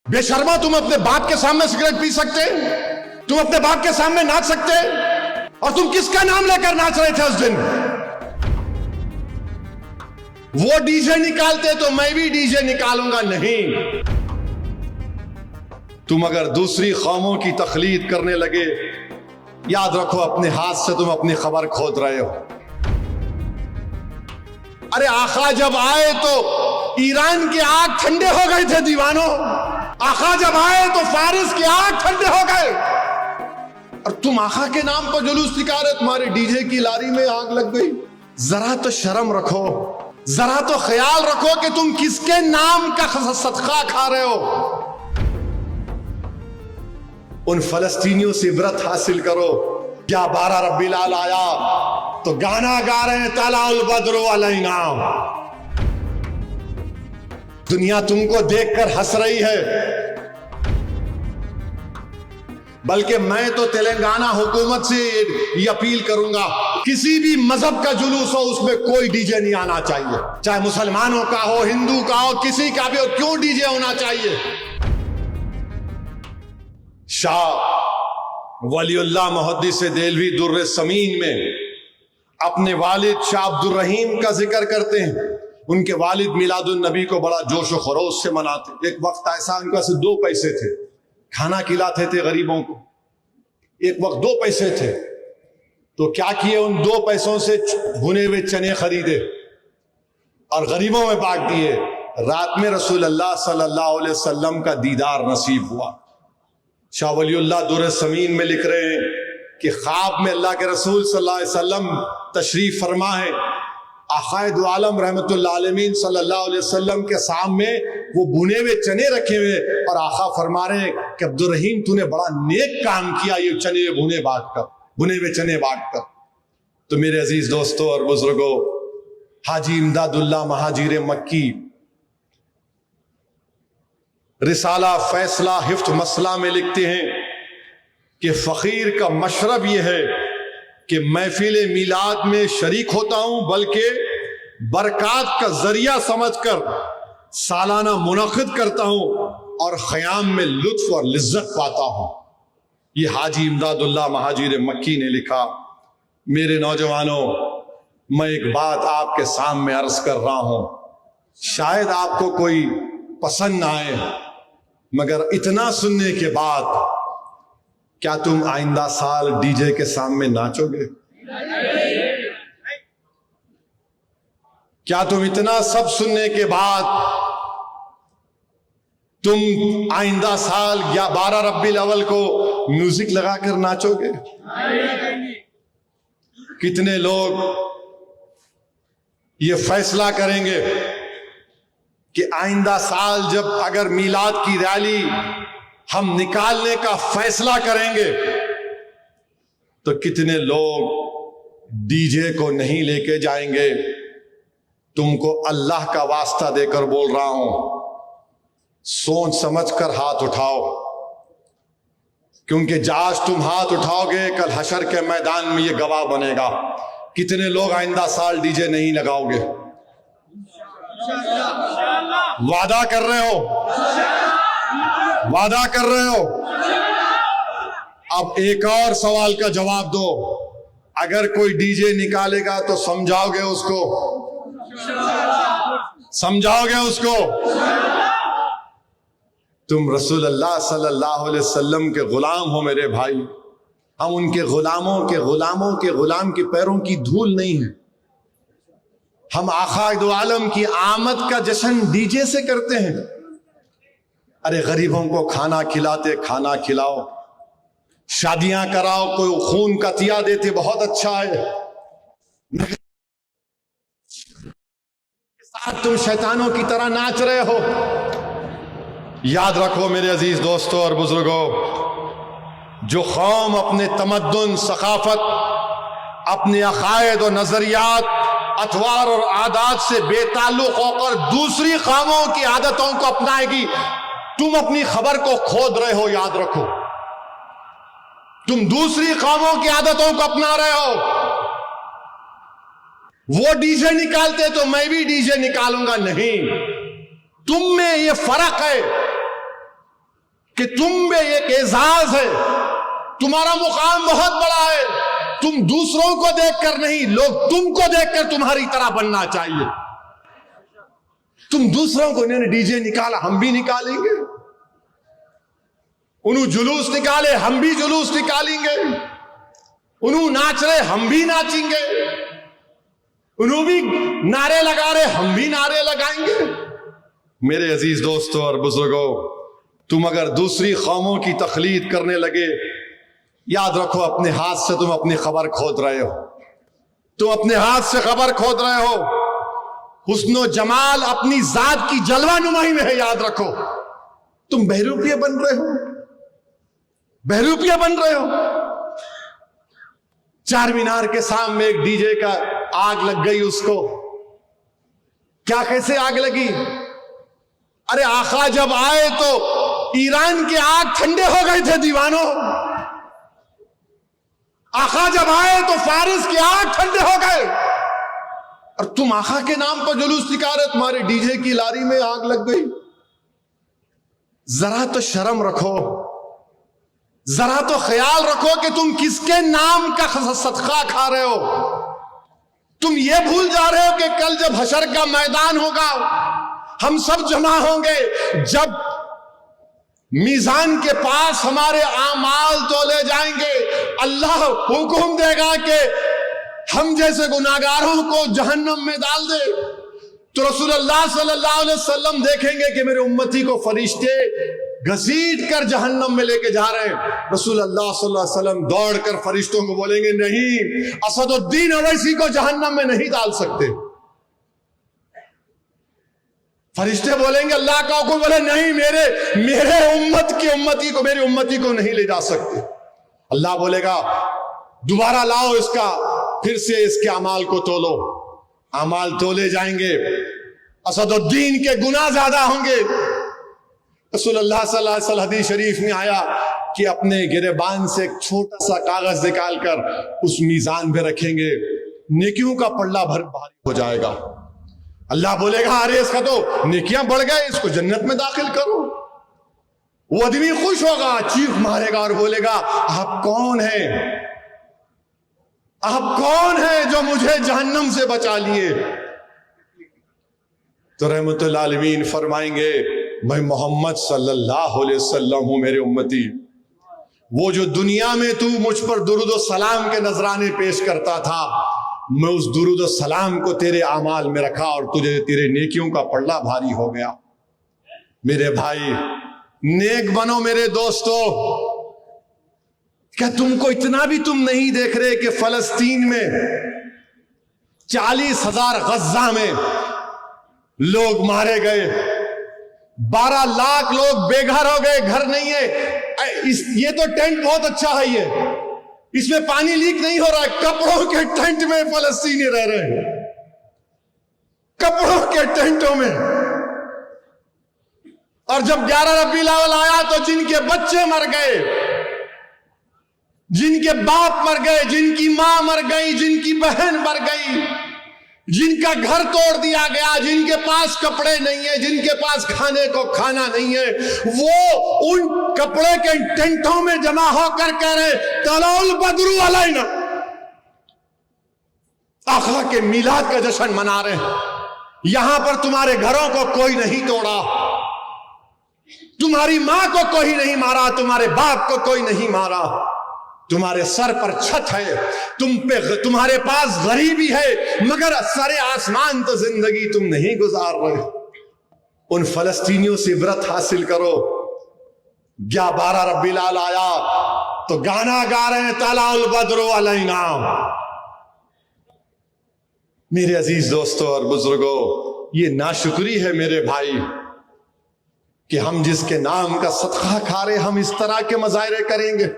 بے شرما، تم اپنے باپ کے سامنے سگریٹ پی سکتے؟ تم اپنے باپ کے سامنے ناچ سکتے؟ اور تم کس کا نام لے کر ناچ رہے تھے اس دن؟ وہ ڈی جے نکالتے تو میں بھی ڈی جے نکالوں گا نہیں۔ تم اگر دوسری قوموں کی تقلید کرنے لگے، یاد رکھو اپنے ہاتھ سے تم اپنی خبر کھود رہے ہو۔ ارے آقا جب آئے تو ایران کے آگ ٹھنڈے ہو گئے تھے دیوانوں، آقا جب آئے تو فارس کے آگ ٹھنڈے ہو گئے، اور تم آقا کے نام پر جلوس نکال رہے، تمہارے ڈی جے کی لاری میں آگ لگ گئی۔ ذرا تو شرم رکھو، ذرا تو خیال رکھو کہ تم کس کے نام کا صدقہ کھا رہے ہو۔ ان فلسطینیوں سے عبرت حاصل کرو۔ کیا 12 ربیع الاول آیا تو گانا گا رہے ہیں طلع البدر علینا، دنیا تم کو دیکھ کر ہنس رہی ہے۔ بلکہ میں تو تلنگانہ حکومت سے یہ اپیل کروں گا، کسی بھی مذہب کا جلوس ہو اس میں کوئی ڈی جے نہیں آنا چاہیے، چاہے مسلمانوں کا ہو، ہندو کا ہو، کسی کا بھی ہو، کیوں ڈی جے ہونا چاہیے؟ شاہ ولی اللہ محدث دہلوی در سمین میں اپنے والد شاہ عبد الرحیم کا ذکر کرتے ہیں۔ ان کے والد میلاد النبی کو بڑا جوش و خروش سے مناتے۔ ایک وقت ایسا ان کے پاس 2 پیسے تھے، کھانا کھلاتے تھے غریبوں کو۔ ایک وقت 2 پیسے تھے تو کیا کیے، ان 2 پیسوں سے بھنے ہوئے چنے خریدے اور غریبوں میں بانٹ دیے۔ رات میں رسول اللہ صلی اللہ علیہ وسلم کا دیدار نصیب ہوا۔ شاہ ولی اللہ در سمین میں لکھ رہے ہیں کہ خواب میں اللہ کے رسول صلی اللہ علیہ وسلم تشریف فرما ہے، آقائے دو عالم رحمت اللہ عالمین صلی اللہ علیہ وسلم کے سامنے وہ بھنے ہوئے چنے رکھے ہوئے، اور آقا فرما رہے ہیں کہ عبد الرحیم تو نے بڑا نیک کام کیا یہ چنے بھنے ہوئے چنے بانٹ کر۔ تو میرے عزیز دوستوں اور بزرگوں، حاجی امداد اللہ مہاجر مکی رسالہ فیصلہ حفظ مسئلہ میں لکھتے ہیں کہ فقیر کا مشرب یہ ہے کہ محفل میلاد میں شریک ہوتا ہوں، بلکہ برکات کا ذریعہ سمجھ کر سالانہ منعقد کرتا ہوں اور خیام میں لطف اور لذت پاتا ہوں۔ یہ حاجی امداد اللہ مہاجر مکی نے لکھا۔ میرے نوجوانوں، میں ایک بات آپ کے سامنے عرض کر رہا ہوں، شاید آپ کو کوئی پسند نہ آئے، مگر اتنا سننے کے بعد کیا تم آئندہ سال ڈی جے کے سامنے ناچو گے؟ کیا تم اتنا سب سننے کے بعد تم آئندہ سال یا 12 ربیع الاول کو میوزک لگا کر ناچو گے؟ کتنے لوگ یہ فیصلہ کریں گے کہ آئندہ سال جب اگر میلاد کی ریلی ہم نکالنے کا فیصلہ کریں گے تو کتنے لوگ ڈی جے کو نہیں لے کے جائیں گے؟ تم کو اللہ کا واسطہ دے کر بول رہا ہوں، سوچ سمجھ کر ہاتھ اٹھاؤ، کیونکہ جاج تم ہاتھ اٹھاؤ گے کل حشر کے میدان میں یہ گواہ بنے گا۔ کتنے لوگ آئندہ سال ڈی جے نہیں لگاؤ گے؟ وعدہ کر رہے ہو؟ وعدہ کر رہے ہو؟ اب ایک اور سوال کا جواب دو، اگر کوئی ڈی جے نکالے گا تو سمجھاؤ گے اس کو؟ سمجھاؤ گے اس کو؟ تم رسول اللہ صلی اللہ علیہ وسلم کے غلام ہو میرے بھائی، ہم ان کے غلام کے پیروں کی دھول نہیں ہیں۔ ہم آقا دو عالم کی آمد کا جشن ڈی جے سے کرتے ہیں۔ ارے غریبوں کو کھانا کھلاتے، کھانا کھلاؤ، شادیاں کراؤ، کوئی خون کا عطیہ دیتے، بہت اچھا ہے، ساتھ تم شیطانوں کی طرح ناچ رہے ہو۔ یاد رکھو میرے عزیز دوستوں اور بزرگوں، جو قوم اپنے تمدن، ثقافت، اپنے عقائد و نظریات، اطوار اور عادات سے بے تعلق ہو کر دوسری قوموں کی عادتوں کو اپنائے گی، تم اپنی خبر کو کھود رہے ہو۔ یاد رکھو، تم دوسری قوموں کی عادتوں کو اپنا رہے ہو۔ وہ ڈی جے نکالتے تو میں بھی ڈی جے نکالوں گا نہیں۔ تم میں یہ فرق ہے کہ تم میں ایک اعزاز ہے, تمہارا مقام بہت بڑا ہے. تم دوسروں کو دیکھ کر نہیں, لوگ تم کو دیکھ کر تمہاری طرح بننا چاہیے. تم دوسروں کو, انہوں نے ڈی جے نکالا, ہم بھی نکالیں گے. انہوں جلوس نکالے, ہم بھی جلوس نکالیں گے. انہوں ناچ رہے, ہم بھی ناچیں گے. انہوں بھی نعرے لگا رہے, ہم بھی نعرے لگائیں گے. میرے عزیز دوستوں اور بزرگوں, تم اگر دوسری قوموں کی تقلید کرنے لگے, یاد رکھو اپنے ہاتھ سے تم اپنی خبر کھود رہے ہو. تم اپنے ہاتھ سے خبر کھود رہے ہو. حسن و جمال اپنی ذات کی جلوہ نمائی میں ہے, یاد رکھو. تم بہروپیے بن رہے ہو, بہروپیے بن رہے ہو. چار مینار کے سامنے ایک ڈی جے کا آگ لگ گئی اس کو. کیا کیسے آگ لگی؟ ارے آقا جب آئے تو ایران کے آگ ٹھنڈے ہو گئے تھے دیوانوں. آقا جب آئے تو فارس کے آگ ٹھنڈے ہو گئے, اور تم آقا کے نام پر جلوس نکال رہے, تمہارے ڈی جے کی لاری میں آگ لگ گئی. ذرا تو شرم رکھو, ذرا تو خیال رکھو کہ تم کس کے نام کا صدقہ کھا رہے ہو. تم یہ بھول جا رہے ہو کہ کل جب حشر کا میدان ہوگا, ہم سب جمع ہوں گے. جب میزان کے پاس ہمارے اعمال تولے جائیں گے, اللہ حکم دے گا کہ ہم جیسے گناہگاروں کو جہنم میں ڈال دے, تو رسول اللہ صلی اللہ علیہ وسلم دیکھیں گے کہ میرے امتی کو فرشتے گھسیٹ کر جہنم میں لے کے جا رہے ہیں. رسول اللہ صلی اللہ علیہ وسلم دوڑ کر فرشتوں کو بولیں گے, نہیں, اسد الدین اویسی کو جہنم میں نہیں ڈال سکتے. فرشتے بولیں گے, اللہ کا حکم, بولے نہیں, میرے امتی کو, میری امتی کو نہیں لے جا سکتے. اللہ بولے گا دوبارہ لاؤ اس کا, پھر سے اس کے اعمال کو تولو. اعمال تولے جائیں گے, اسد الدین کے گناہ زیادہ ہوں گے. رسول اللہ صلی اللہ علیہ وسلم حدیث شریف میں آیا کہ اپنے گریبان سے ایک چھوٹا سا کاغذ نکال کر اس میزان پہ رکھیں گے, نیکیوں کا پلڑا بھاری ہو جائے گا. اللہ بولے گا ارے اس کا تو نیکیاں بڑھ گئے, اس کو جنت میں داخل کرو. وہ آدمی خوش ہوگا, چیخ مارے گا اور بولے گا, آپ کون ہیں, آپ کون ہیں جو مجھے جہنم سے بچا لیے؟ تو رحمت العالمین فرمائیں گے, میں محمد صلی اللہ علیہ وسلم ہوں میرے امتی. وہ جو دنیا میں تو مجھ پر درود و سلام کے نذرانے پیش کرتا تھا, میں اس درود و سلام کو تیرے اعمال میں رکھا اور تجھے تیرے نیکیوں کا پلڑا بھاری ہو گیا. میرے بھائی نیک بنو میرے دوستو. کیا تم کو اتنا بھی تم نہیں دیکھ رہے کہ فلسطین میں 40,000 غزہ میں لوگ مارے گئے, 12 لاکھ لوگ بے گھر ہو گئے, گھر نہیں ہے. یہ تو ٹینٹ بہت اچھا ہے, اس میں پانی لیک نہیں ہو رہا ہے. کپڑوں کے ٹینٹ میں فلسطینی رہ رہے ہیں, کپڑوں کے ٹینٹوں میں. اور جب 11 ربیع الاول آیا تو جن کے بچے مر گئے, جن کے باپ مر گئے, جن کی ماں مر گئی, جن کی بہن مر گئی, جن کا گھر توڑ دیا گیا, جن کے پاس کپڑے نہیں ہیں, جن کے پاس کھانے کو کھانا نہیں ہے, وہ ان کپڑے کے ٹینٹوں میں جمع ہو کر کہہ رہے طلع البدر علینا, آقا کے میلاد کا جشن منا رہے ہیں. یہاں پر تمہارے گھروں کو کوئی نہیں توڑا, تمہاری ماں کو کوئی نہیں مارا, تمہارے باپ کو کوئی نہیں مارا, تمہارے سر پر چھت ہے, تمہارے پاس غریبی ہے, مگر سر آسمان تو زندگی تم نہیں گزار رہے. ان فلسطینیوں سے عبرت حاصل کرو. 12 ربیع الاول آیا تو گانا گا رہے ہیں طلع البدر علینا. میرے عزیز دوستوں اور بزرگوں, یہ ناشکری ہے میرے بھائی کہ ہم جس کے نام کا صدقہ کھا رہے ہم اس طرح کے مظاہرے کریں گے.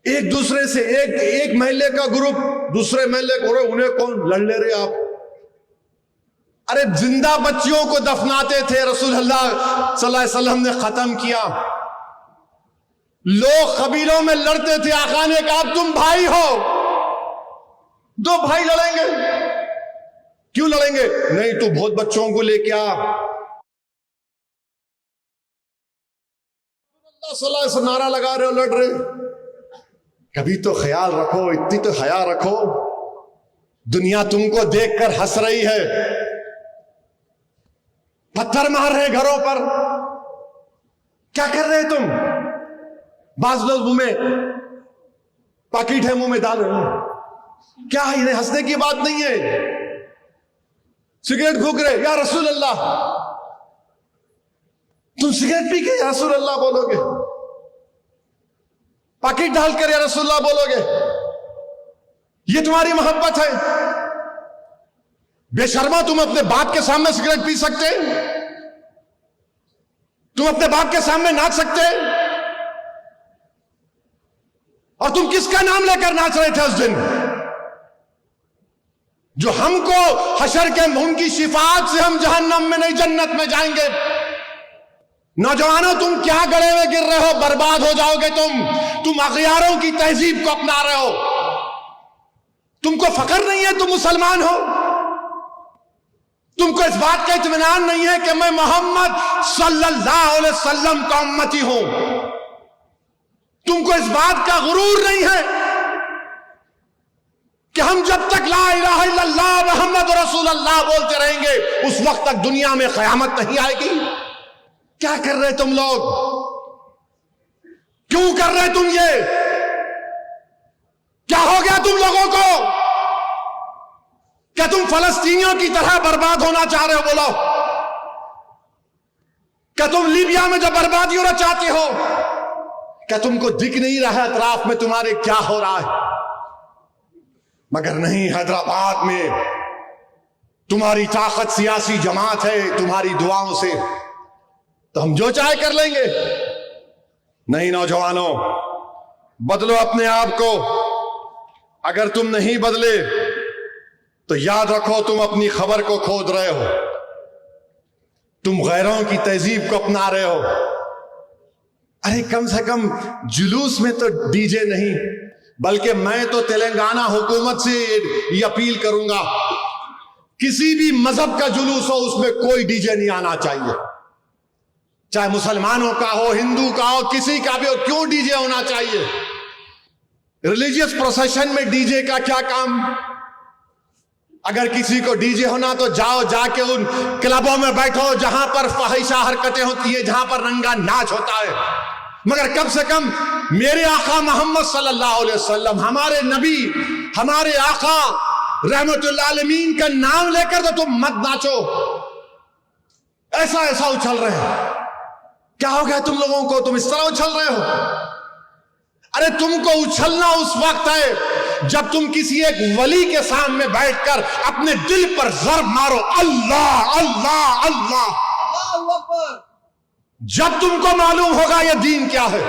ایک دوسرے سے ایک محلے کا گروپ دوسرے محلے کو, انہیں کون لڑ لے رہے آپ؟ ارے زندہ بچیوں کو دفناتے تھے, رسول اللہ صلی اللہ علیہ وسلم نے ختم کیا. لوگ قبیلوں میں لڑتے تھے, آقا نے کہا تم بھائی ہو, 2 بھائی لڑیں گے, کیوں لڑیں گے؟ نہیں تو بہت بچوں کو لے کے آ, صلی اللہ علیہ نعرہ لگا رہے ہو، لڑ رہے، کبھی تو خیال رکھو، اتنی تو حیا رکھو، دنیا تم کو دیکھ کر ہنس رہی ہے، پتھر مار رہے گھروں پر، کیا کر رہے تم؟ بعض لوگ منہ میں پاکٹ ہے منہ میں ڈال رہے ہیں، کیا ہے؟ انہیں ہنسنے کی بات نہیں ہے، سگریٹ پھونک رہے، یا رسول اللہ، تم سگریٹ پی کے یا رسول اللہ بولو گے؟ پاکٹ ڈال کر یا رسول اللہ بولو گے؟ یہ تمہاری محبت ہے؟ بے شرما، تم اپنے باپ کے سامنے سگریٹ پی سکتے؟ تم اپنے باپ کے سامنے ناچ سکتے؟ اور تم کس کا نام لے کر ناچ رہے تھے اس دن؟ جو ہم کو حشر کے ان کی شفاعت سے ہم جہنم میں نہیں جنت میں جائیں گے۔ نوجوانوں، تم کیا گڑے میں گر رہے ہو؟ برباد ہو جاؤ گے تم اغیاروں کی تہذیب کو اپنا رہے ہو۔ تم کو فخر نہیں ہے تم مسلمان ہو؟ تم کو اس بات کا اطمینان نہیں ہے کہ میں محمد صلی اللہ علیہ وسلم کا امتی ہوں؟ تم کو اس بات کا غرور نہیں ہے کہ ہم جب تک لا الہ الا اللہ محمد رسول اللہ بولتے رہیں گے اس وقت تک دنیا میں قیامت نہیں آئے گی؟ کیا کر رہے تم لوگ؟ کیوں کر رہے تم یہ؟ کیا ہو گیا تم لوگوں کو؟ کیا تم فلسطینیوں کی طرح برباد ہونا چاہ رہے ہو؟ بولو، کیا تم لیبیا میں جو بربادی ہونا چاہتے ہو؟ کیا تم کو دکھ نہیں رہا اطراف میں تمہارے کیا ہو رہا ہے؟ مگر نہیں، حیدرآباد میں تمہاری طاقت سیاسی جماعت ہے، تمہاری دعاؤں سے تو ہم جو چاہے کر لیں گے۔ نہیں نوجوانوں، بدلو اپنے آپ کو۔ اگر تم نہیں بدلے تو یاد رکھو تم اپنی خبر کو کھود رہے ہو، تم غیروں کی تہذیب کو اپنا رہے ہو۔ ارے کم سے کم جلوس میں تو ڈی جے نہیں، بلکہ میں تو تلنگانہ حکومت سے یہ اپیل کروں گا، کسی بھی مذہب کا جلوس ہو اس میں کوئی ڈی جے نہیں آنا چاہیے، چاہے مسلمانوں کا ہو، ہندو کا ہو، کسی کا بھی ہو، کیوں ڈی جے ہونا چاہیے؟ ریلیجیس پروسیشن میں ڈی جے کا کیا کام؟ اگر کسی کو ڈی جے ہونا تو جا کے ان کلبوں میں بیٹھو جہاں پر فحشہ حرکتیں ہوتی ہیں، جہاں پر رنگا ناچ ہوتا ہے، مگر کم سے کم میرے آقا محمد صلی اللہ علیہ وسلم، ہمارے نبی، ہمارے آقا رحمت اللہ عالمین کا نام لے کر تو تم مت ناچو، ایسا اچھل رہے ہیں۔ کیا ہو گیا تم لوگوں کو؟ تم اس طرح اچھل رہے ہو؟ ارے تم کو اچھلنا اس وقت ہے جب تم کسی ایک ولی کے سامنے بیٹھ کر اپنے دل پر ضرب مارو، اللہ اللہ اللہ، جب تم کو معلوم ہوگا یہ دین کیا ہے۔